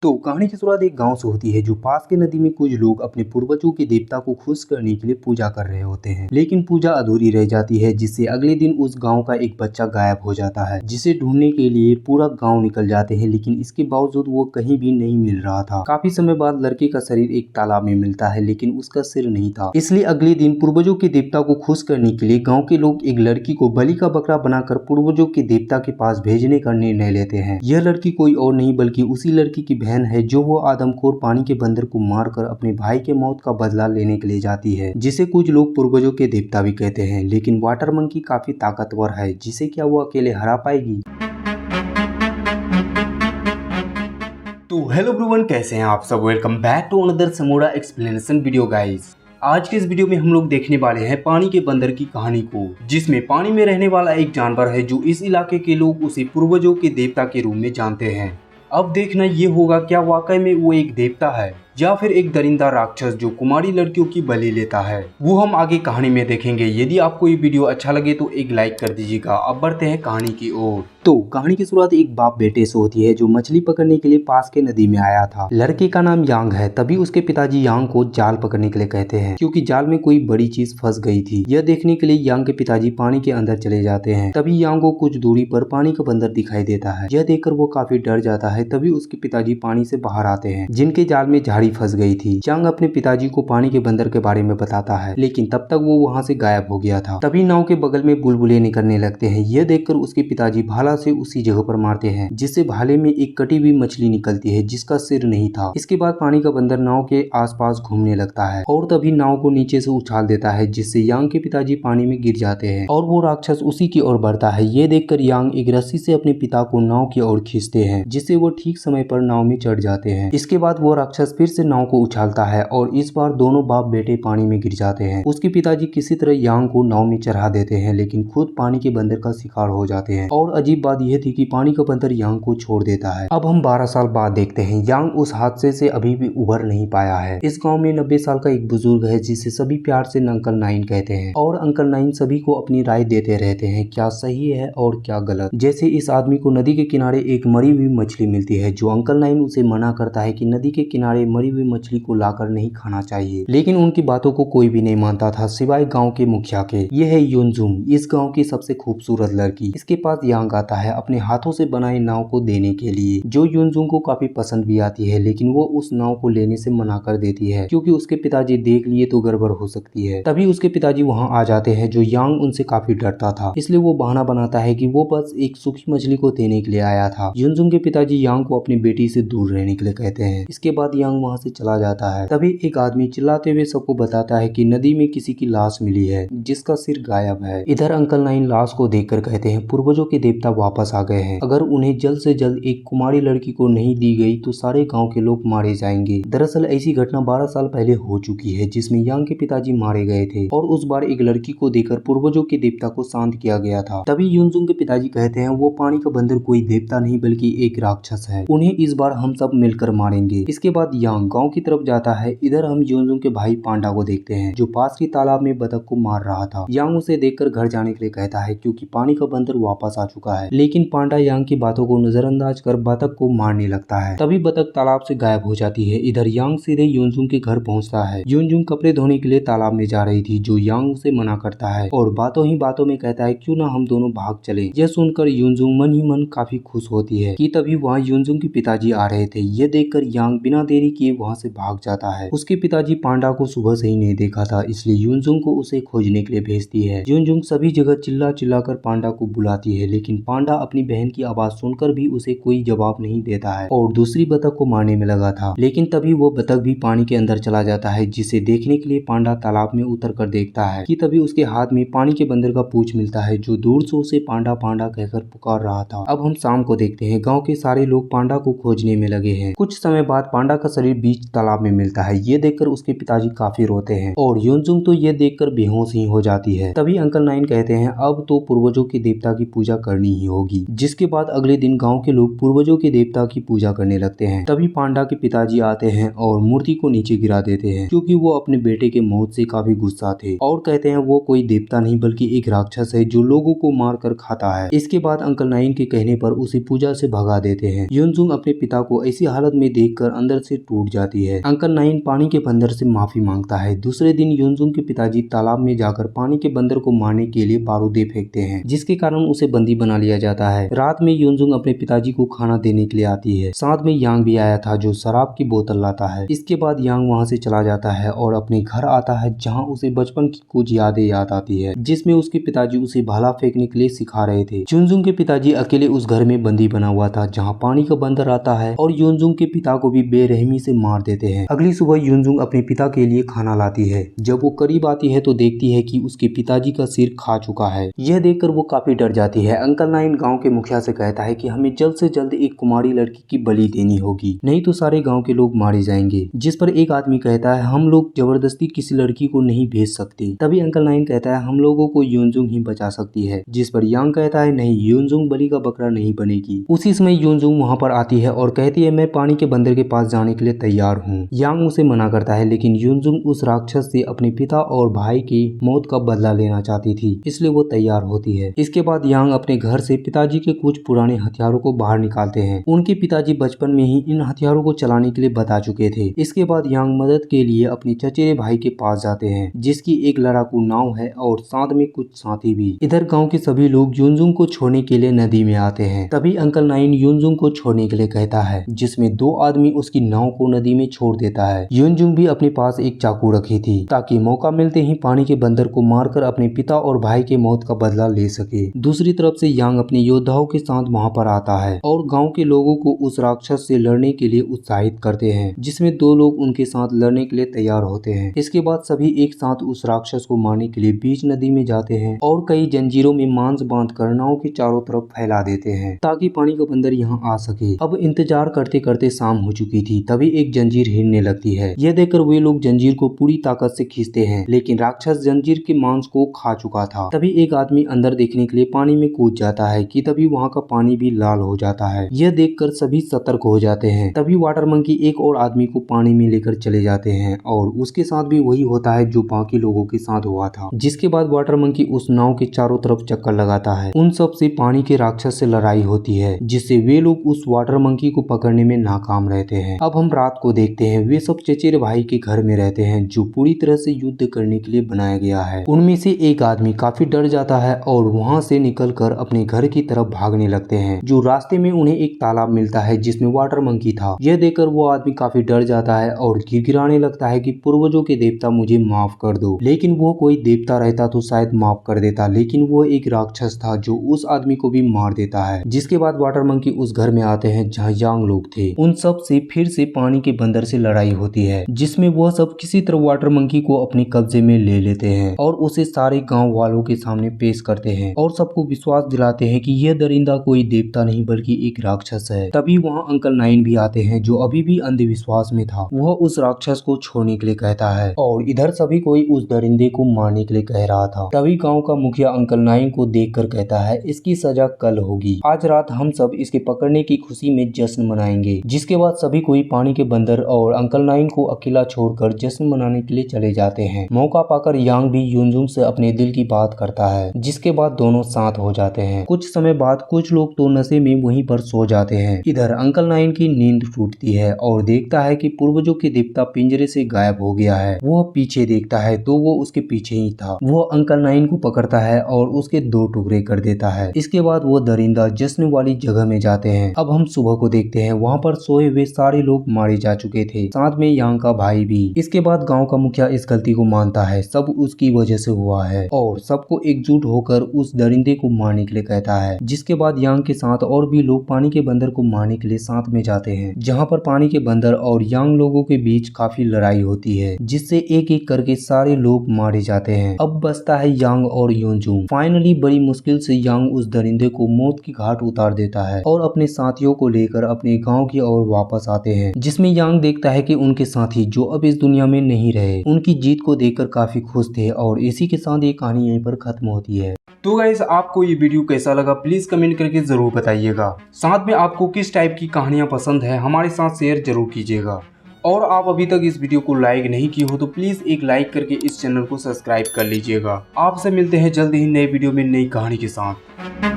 तो कहानी की शुरुआत एक गांव से होती है जो पास के नदी में कुछ लोग अपने पूर्वजों के देवता को खुश करने के लिए पूजा कर रहे होते हैं। लेकिन पूजा अधूरी रह जाती है, जिससे अगले दिन उस गांव का एक बच्चा गायब हो जाता है, जिसे ढूंढने के लिए पूरा गांव निकल जाते हैं। लेकिन इसके बावजूद वो कहीं भी नहीं मिल रहा था। काफी समय बाद लड़के का शरीर एक तालाब में मिलता है, लेकिन उसका सिर नहीं था। इसलिए अगले दिन पूर्वजों के देवता को खुश करने के लिए गाँव के लोग एक लड़की को बलि का बकरा बनाकर पूर्वजों के देवता के पास भेजने का निर्णय लेते हैं। यह लड़की कोई और नहीं बल्कि उसी लड़की की बहन है जो वो आदमखोर पानी के बंदर को मारकर अपने भाई के मौत का बदला लेने के लिए जाती है, जिसे कुछ लोग पूर्वजों के देवता भी कहते हैं। लेकिन वाटर मंकी काफी ताकतवर है, जिसे क्या वो अकेले हरा पाएगी? तो हेलो एवरीवन, कैसे हैं आप सब? Welcome back to another samora explanation video guys. आज के इस वीडियो में हम लोग देखने वाले हैं पानी के बंदर की कहानी को, जिसमें पानी में रहने वाला एक जानवर है जो इस इलाके के लोग उसे पूर्वजों के देवता के रूप में जानते हैं। अब देखना ये होगा क्या वाकई में वो एक देवता है या फिर एक दरिंदा राक्षस जो कुमारी लड़कियों की बलि लेता है। वो हम आगे कहानी में देखेंगे। यदि आपको ये वीडियो अच्छा लगे तो एक लाइक कर दीजिएगा। अब बढ़ते हैं कहानी की ओर। तो कहानी की शुरुआत एक बाप बेटे से होती है जो मछली पकड़ने के लिए पास के नदी में आया था। लड़के का नाम यांग है। तभी उसके पिताजी यांग को जाल पकड़ने के लिए कहते हैं, क्योंकि जाल में कोई बड़ी चीज फंस गई थी। यह देखने के लिए यांग के पिताजी पानी के अंदर चले जाते हैं। तभी यांग को कुछ दूरी पर पानी का बंदर दिखाई देता है। यह देखकर वो काफी डर जाता है। तभी उसके पिताजी पानी से बाहर आते हैं, जिनके जाल में झाड़ी फंस गई थी। यांग अपने पिताजी को पानी के बंदर के बारे में बताता है, लेकिन तब तक वो वहाँ से गायब हो गया था। तभी नाव के बगल में बुलबुले निकलने लगते हैं। यह देखकर उसके पिताजी भाला से उसी जगह पर मारते हैं, जिससे भाले में एक कटी हुई मछली निकलती है जिसका सिर नहीं था। इसके बाद पानी का बंदर नाव के आसपास घूमने लगता है और तभी नाव को नीचे से उछाल देता है, जिससे यांग के पिताजी पानी में गिर जाते हैं और वो राक्षस उसी की ओर बढ़ता है। ये देखकर यांग एक रस्सी से अपने पिता को नाव की ओर खींचते हैं, जिससे वो ठीक समय पर नाव में चढ़ जाते हैं। इसके बाद वो राक्षस फिर से नाव को उछालता है और इस बार दोनों बाप बेटे पानी में गिर जाते हैं। उसके पिताजी किसी तरह यांग को नाव में चढ़ा देते हैं, लेकिन खुद पानी के बंदर का शिकार हो जाते हैं। और अजीब बात यह थी कि पानी का बंदर यांग को छोड़ देता है। अब हम 12 साल बाद देखते हैं। यांग उस हादसे से अभी भी उबर नहीं पाया है। इस गांव में 90 साल का एक बुजुर्ग है जिसे सभी प्यार से अंकल नाइन कहते हैं, और अंकल नाइन सभी को अपनी राय देते रहते हैं क्या सही है और क्या गलत। जैसे इस आदमी को नदी के किनारे एक मरी हुई मछली मिलती है, जो अंकल नाइन उसे मना करता है कि नदी के किनारे मरी हुई मछली को लाकर नहीं खाना चाहिए। लेकिन उनकी बातों को कोई भी नहीं मानता था सिवाय गांव के मुखिया के। ये है युनजुम, इस गांव की सबसे खूबसूरत लड़की। इसके पास यांग आता है अपने हाथों से बनाई नाव को देने के लिए, जो युनजुम को काफी पसंद भी आती है। लेकिन वो उस नाव को लेने से मना कर देती है, क्योंकि उसके पिताजी देख लिए तो गड़बड़ हो सकती है। तभी उसके पिताजी वहाँ आ जाते हैं, जो यांग उनसे काफी डरता था। इसलिए वो बहाना बनाता है कि वो बस एक सूखी मछली को देने के लिए आया था। युनजुम के पिताजी यांग को अपनी बेटी से दूर रहने के लिए कहते हैं। इसके बाद यांग वहाँ से चला जाता है। तभी एक आदमी चिल्लाते हुए सबको बताता है कि नदी में किसी की लाश मिली है जिसका सिर गायब है। इधर अंकल नाइन लाश को देखकर कहते हैं पूर्वजों के देवता वापस आ गए हैं। अगर उन्हें जल्द से जल्द एक कुमारी लड़की को नहीं दी गई तो सारे गांव के लोग मारे जाएंगे। दरअसल ऐसी घटना 12 साल पहले हो चुकी है, जिसमें यांग के पिताजी मारे गए थे और उस बार एक लड़की को देकर पूर्वजों के देवता को शांत किया गया था। तभी युनजुम के पिताजी कहते हैं वो पानी का बंदर कोई देवता नहीं बल्कि एक राक्षस है, उन्हें इस बार हम सब मिलकर मारेंगे। इसके बाद यांग गाँव की तरफ जाता है। इधर हम युनजुम के भाई पांडा को देखते हैं, जो पास के तालाब में बतख को मार रहा था। यांग उसे देखकर घर जाने के लिए कहता है, क्योंकि पानी का बंदर वापस आ चुका है। लेकिन पांडा यांग की बातों को नजरअंदाज कर बतख को मारने लगता है। तभी बतख तालाब से गायब हो जाती है। इधर यांग सीधे युनजुम के घर पहुंचता है। युनजुम कपड़े धोने के लिए तालाब में जा रही थी, जो यांग उसे मना करता है और बातों ही बातों में कहता है क्यों ना हम दोनों भाग चले। यह सुनकर युनजुम मन ही मन काफी खुश होती है कि तभी वहाँ युनजुम के पिताजी आ रहे थे। यह देखकर यांग बिना देरी किए वहाँ से भाग जाता है। उसके पिताजी पांडा को सुबह से ही नहीं देखा था, इसलिए युनजुम को उसे खोजने के लिए भेजती है। युनजुम सभी जगह चिल्ला चिल्ला कर पांडा को बुलाती है, लेकिन पांडा अपनी बहन की आवाज सुनकर भी उसे कोई जवाब नहीं देता है और दूसरी बतख को मारने में लगा था। लेकिन तभी वो बतख भी पानी के अंदर चला जाता है, जिसे देखने के लिए पांडा तालाब में उतर कर देखता है कि तभी उसके हाथ में पानी के बंदर का पूंछ मिलता है, जो दूर से उसे पांडा पांडा कहकर पुकार रहा था। अब हम शाम को देखते हैं। गाँव के सारे लोग पांडा को खोजने में लगे हैं। कुछ समय बाद पांडा का शरीर बीच तालाब में मिलता है। ये देखकर उसके पिताजी काफी रोते हैं और योनजुंग तो ये देखकर बेहोश ही हो जाती है। तभी अंकल नाइन कहते हैं अब तो पूर्वजों के देवता की पूजा करनी ही होगी। जिसके बाद अगले दिन गाँव के लोग पूर्वजों के देवता की पूजा करने लगते हैं। तभी पांडा के पिताजी आते हैं और मूर्ति को नीचे गिरा देते हैं क्योंकि वो अपने बेटे के मौत से काफी गुस्सा थे और कहते हैं वो कोई देवता नहीं बल्कि एक राक्षस है जो लोगों को मार कर खाता है। इसके बाद अंकल नाइन के कहने पर उसे पूजा से भगा देते हैं। योनजुंग अपने पिता को ऐसी हालत में देखकर अंदर से टूट जाती है। अंकल नाइन पानी के बंदर से माफी मांगता है। दूसरे दिन योनजुंग के पिताजी तालाब में जाकर पानी के बंदर को मारने के लिए बारूदे फेंकते हैं जिसके कारण उसे बंदी बना लिया जाता है। रात में योनजुंग अपने पिताजी को खाना देने के लिए आती है। साथ में यांग भी आया था जो शराब की बोतल लाता है। इसके बाद यांग वहाँ से चला जाता है और अपने घर आता है जहाँ उसे बचपन की कुछ यादें याद आती है जिसमें उसके पिताजी उसे भाला फेंकने के लिए सिखा रहे थे। योनजुंग के पिताजी अकेले उस घर में बंदी बना हुआ था जहाँ पानी का बंदर आता है और योनजुंग के पिता को भी बेरहमी से मार देते हैं। अगली सुबह योनजुंग अपने पिता के लिए खाना लाती है। जब वो करीब आती है तो देखती है कि उसके पिताजी का सिर खा चुका है। यह देखकर वो काफी डर जाती है। अंकल नाइन गाँव के मुखिया से कहता है कि हमें जल्द से जल्द एक कुमारी लड़की की बलि देनी होगी, नहीं तो सारे गाँव के लोग मारे जाएंगे। जिस पर एक आदमी कहता है हम लोग जबरदस्ती किसी लड़की को नहीं भेज सकते। तभी अंकल नाइन कहता है हम लोगों को योनजुंग ही बचा सकती है। जिस पर यांग कहता है नहीं, योनजुंग बलि का बकरा नहीं बनेगी। उसी समय योनजुंग वहाँ पर आती है और कहती है मैं पानी के बंदर के पास जाने के लिए तैयार हूँ। यांग उसे मना करता है लेकिन योनजुंग उस राक्षस से अपने पिता और भाई की मौत का बदला लेना चाहती थी, इसलिए वो तैयार होती है। इसके बाद यांग अपने घर से पिताजी के कुछ पुराने हथियारों को बाहर निकालते हैं। उनके पिताजी बचपन में ही इन हथियारों को चलाने के लिए बता चुके थे। इसके बाद यांग मदद के लिए अपने चचेरे भाई के पास जाते हैं जिसकी एक लड़ाकू नाव है और साथ में कुछ साथी भी। इधर गांव के सभी लोग योनजुंग को छोड़ने के लिए नदी में आते हैं। तभी अंकल नाइन योनजुंग को छोड़ने के लिए कहता है जिसमें दो आदमी उसकी नाव को नदी में छोड़ देता है। योनजुंग भी अपने पास एक चाकू रखी थी ताकि मौका मिलते ही पानी के बंदर को मारकर अपने पिता और भाई के मौत का बदला ले सके। दूसरी तरफ से यांग अपने योद्धाओं के साथ वहाँ पर आता है और गाँव के लोगों को उस राक्षस से लड़ने के लिए उत्साहित करते हैं जिसमें दो लोग उनके साथ लड़ने के लिए तैयार होते हैं। इसके बाद सभी एक साथ उस राक्षस को मारने के लिए बीच नदी में जाते हैं और कई जंजीरों में मांस बांधकर नाव के चारों तरफ फैला देते हैं ताकि पानी का बंदर यहाँ आ सके। अब इंतजार करते करते शाम हो चुकी थी। तभी एक जंजीर हिलने लगती है। यह देखकर वे लोग जंजीर को पूरी ताकत से खींचते हैं लेकिन राक्षस जंजीर के मांस को खा चुका था। तभी एक आदमी अंदर देखने के लिए पानी में कूद जाता है कि तभी वहाँ का पानी भी लाल हो जाता है। यह देखकर सभी सतर्क हो जाते हैं। तभी वाटर मंकी एक और आदमी को पानी में लेकर चले जाते हैं और उसके साथ भी वही होता है जो बाकी लोगों के साथ हुआ था। जिसके बाद वाटर मंकी उस नाव के चारों तरफ चक्कर लगाता है। उन सब से पानी के राक्षस से लड़ाई होती है जिससे वे लोग उस वाटर मंकी को पकड़ने में नाकाम रहते हैं। अब हम रात को देखते हैं। वे सब चचेरे भाई के घर में रहते हैं जो पूरी तरह से युद्ध करने के लिए बनाया गया है। उनमें से एक आदमी काफी डर जाता है और वहाँ से निकलकर अपने घर की तरफ भागने लगते हैं। जो रास्ते में उन्हें एक तालाब मिलता है जिसमें वाटर मंकी था। यह देखकर वो आदमी काफी डर जाता है और गिड़गिड़ाने लगता है कि पूर्वजों के देवता मुझे माफ कर दो। लेकिन वो कोई देवता रहता तो शायद माफ कर देता, लेकिन वो एक राक्षस था जो उस आदमी को भी मार देता है। जिसके बाद वाटर मंकी उस घर में आते हैं जहाँ यांग लोग थे। उन सब से फिर से पानी के बंदर से लड़ाई होती है जिसमें वह सब किसी तरह वाटर मंकी को अपने कब्जे में ले लेते हैं और उसे सारे गाँव वालों के सामने पेश करते हैं और सबको विश्वास दिलाते हैं कि यह दरिंदा कोई देवता नहीं बल्कि एक राक्षस है। तभी वहाँ अंकल नाइन भी आते हैं जो अभी भी अंधविश्वास में था। वह उस राक्षस को छोड़ने के लिए कहता है और इधर सभी कोई उस दरिंदे को मारने के लिए कह रहा था। तभी गांव का मुखिया अंकल नाइन को देखकर कहता है इसकी सजा कल होगी। आज रात हम सब इसके पकड़ने की खुशी में जश्न मनाएंगे। जिसके बाद सभी कोई पानी के बंदर और अंकल नाइन को अकेला छोड़कर जश्न मनाने के लिए चले जाते हैं। मौका पाकर यांग भी योनजुंग से अपने दिल की बात करता है जिसके बाद दोनों साथ हो जाते हैं। कुछ समय बाद कुछ लोग तो नशे में वहीं पर सो जाते हैं। इधर अंकल नाइन की नींद टूटती है और देखता है कि पूर्वजों के देवता पिंजरे से गायब हो गया है। वह पीछे देखता है तो वो उसके पीछे ही था। वो अंकल नाइन को पकड़ता है और उसके दो टुकड़े कर देता है। इसके बाद वो दरिंदा जश्न वाली जगह में जाते हैं। अब हम सुबह को देखते हैं। वहाँ पर सोए हुए सारे लोग मारे जा चुके थे, साथ में यांग का भाई भी। इसके बाद गाँव का मुखिया इस गलती को मानता है, सब उसकी वजह से हुआ है और सबको एकजुट होकर उस दरिंदे को मारने के लिए कहता है। जिसके बाद यांग के साथ और भी लोग पानी के बंदर को मारने के लिए साथ में जाते हैं, जहाँ पर पानी के बंदर और यांग लोगों के बीच काफी लड़ाई होती है जिससे एक एक करके सारे लोग मारे जाते हैं। अब बचता है यांग और योनजुंग। फाइनली बड़ी मुश्किल से यांग उस दरिंदे को मौत की घाट उतार देता है और अपने साथियों को लेकर अपने गाँव की ओर वापस आते हैं, जिसमें अपनी जान देखता है कि उनके साथी जो अब इस दुनिया में नहीं रहे उनकी जीत को देखकर काफी खुश थे और इसी के साथ ये कहानी यहीं पर खत्म होती है। तो गाइस आपको ये वीडियो कैसा लगा प्लीज कमेंट करके जरूर बताइएगा। साथ में आपको किस टाइप की कहानियां पसंद है हमारे साथ शेयर जरूर कीजिएगा। और आप अभी तक इस वीडियो को लाइक नहीं किए हो तो प्लीज एक लाइक करके इस चैनल को सब्सक्राइब कर लीजिएगा। आपसे मिलते हैं जल्द ही नए वीडियो में नई कहानी के साथ।